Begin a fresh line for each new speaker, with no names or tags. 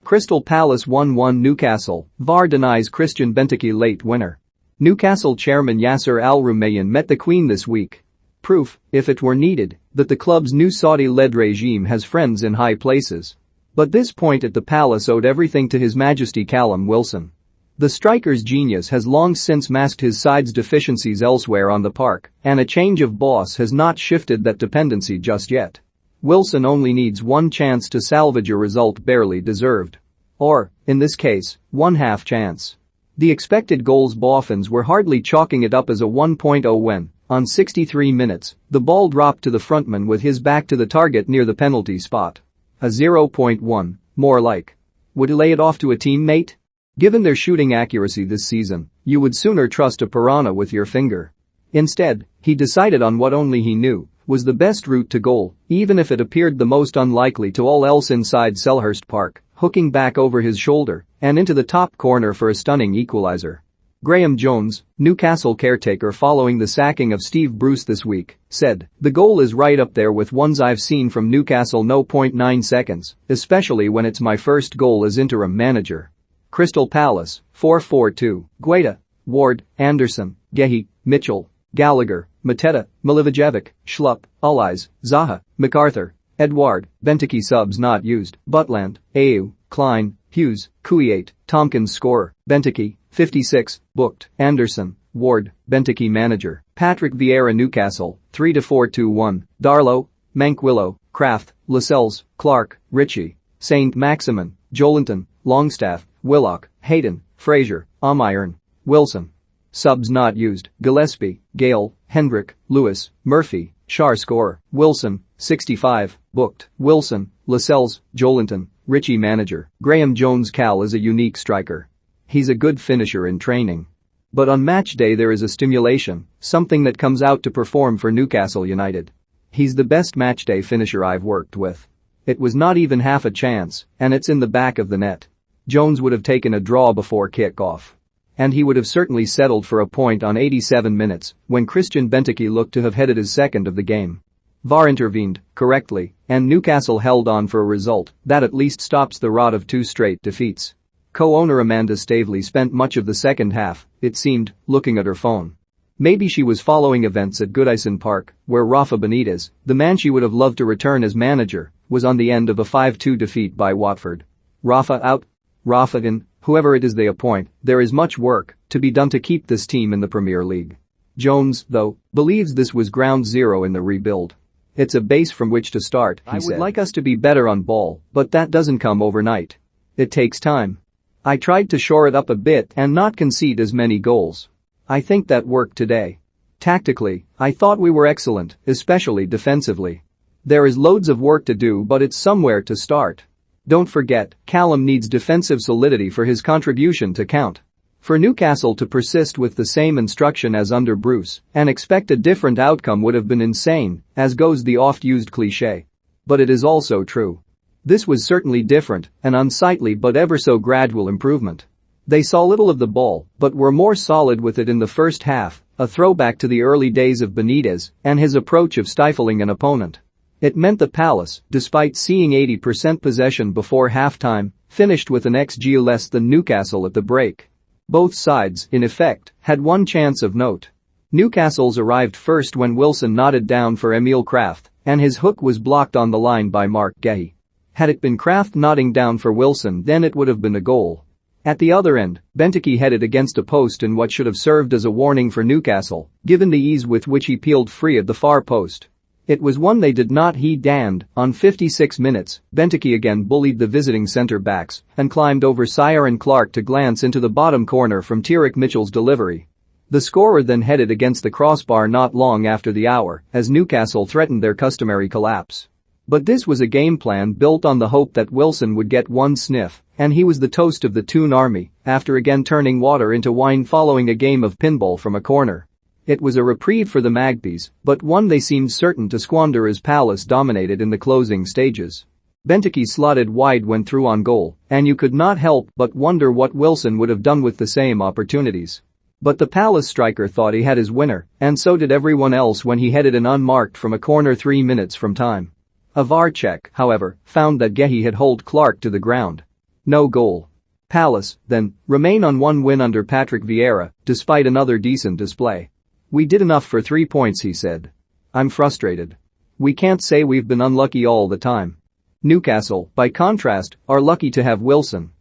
Crystal Palace 1-1 Newcastle, VAR denies Christian Benteke late winner. Newcastle chairman Yasser Al-Rumayyan met the Queen this week. Proof, if it were needed, that the club's new Saudi-led regime has friends in high places. But this point at the Palace owed everything to His Majesty Callum Wilson. The striker's genius has long since masked his side's deficiencies elsewhere on the park, and a change of boss has not shifted that dependency just yet. Wilson only needs one chance to salvage a result barely deserved. Or, in this case, one half chance. The expected goals Boffins were hardly chalking it up as a 1.0 when, on 63 minutes, the ball dropped to the frontman with his back to the target near the penalty spot. A 0.1, more like. Would he lay it off to a teammate? Given their shooting accuracy this season, you would sooner trust a piranha with your finger. Instead, he decided on what only he knew was the best route to goal, even if it appeared the most unlikely to all else inside Selhurst Park, hooking back over his shoulder and into the top corner for a stunning equaliser. Graham Jones, Newcastle caretaker following the sacking of Steve Bruce this week, said, "The goal is right up there with ones I've seen from Newcastle. No 0.9 seconds, especially when it's my first goal as interim manager." Crystal Palace, 4-4-2, Guaita, Ward, Anderson, Gehi, Mitchell, Gallagher, Mateta, Milivojevic, Schlupp, Ullais, Zaha, MacArthur, Edouard, Benteke subs not used, Butland, Ayew, Klein, Hughes, Kouyaté, Tompkins scorer, Benteke, 56, booked, Anderson, Ward, Benteke manager, Patrick Vieira Newcastle, 3-4-2-1, Darlow, Manquillo, Kraft, Lascelles, Clark, Ritchie, Saint Maximin, Jolinton, Longstaff, Willock, Hayden, Fraser, Almiron, Wilson. Subs not used, Gillespie, Gale, Hendrick, Lewis, Murphy, Shar scorer, Wilson, 65, booked, Wilson, Lascelles, Jolinton, Ritchie manager, Graham Jones. Cal is a unique striker. He's a good finisher in training. But on match day there is a stimulation, something that comes out to perform for Newcastle United. He's the best matchday finisher I've worked with. It was not even half a chance, and it's in the back of the net. Jones would have taken a draw before kick-off. And he would have certainly settled for a point on 87 minutes when Christian Benteke looked to have headed his second of the game. VAR intervened, correctly, and Newcastle held on for a result that at least stops the rot of two straight defeats. Co-owner Amanda Stavely spent much of the second half, it seemed, looking at her phone. Maybe she was following events at Goodison Park, where Rafa Benitez, the man she would have loved to return as manager, was on the end of a 5-2 defeat by Watford. Rafa out? Rafa in? Whoever it is they appoint, there is much work to be done to keep this team in the Premier League. Jones, though, believes this was ground zero in the rebuild. It's a base from which to start, he said. I would like us to be better on ball, but that doesn't come overnight. It takes time. I tried to shore it up a bit and not concede as many goals. I think that worked today. Tactically, I thought we were excellent, especially defensively. There is loads of work to do, but it's somewhere to start. Don't forget, Callum needs defensive solidity for his contribution to count. For Newcastle to persist with the same instruction as under Bruce and expect a different outcome would have been insane, as goes the oft-used cliché. But it is also true. This was certainly different, an unsightly but ever so gradual improvement. They saw little of the ball, but were more solid with it in the first half, a throwback to the early days of Benitez and his approach of stifling an opponent. It meant the Palace, despite seeing 80% possession before halftime, finished with an XG less than Newcastle at the break. Both sides, in effect, had one chance of note. Newcastle's arrived first when Wilson nodded down for Emil Kraft, and his hook was blocked on the line by Mark Gehi. Had it been Kraft nodding down for Wilson, then it would have been a goal. At the other end, Benteke headed against a post in what should have served as a warning for Newcastle, given the ease with which he peeled free at the far post. It was one they did not heed, and, on 56 minutes, Benteke again bullied the visiting centre-backs and climbed over Sire and Clark to glance into the bottom corner from Tyrick Mitchell's delivery. The scorer then headed against the crossbar not long after the hour, as Newcastle threatened their customary collapse. But this was a game plan built on the hope that Wilson would get one sniff, and he was the toast of the Toon army, after again turning water into wine following a game of pinball from a corner. It was a reprieve for the Magpies, but one they seemed certain to squander as Palace dominated in the closing stages. Benteke slotted wide when through on goal, and you could not help but wonder what Wilson would have done with the same opportunities. But the Palace striker thought he had his winner, and so did everyone else when he headed in unmarked from a corner 3 minutes from time. A VAR check, however, found that Gehi had hauled Clark to the ground. No goal. Palace, then, remain on one win under Patrick Vieira, despite another decent display. "We did enough for 3 points," he said. "I'm frustrated. We can't say we've been unlucky all the time." Newcastle, by contrast, are lucky to have Wilson,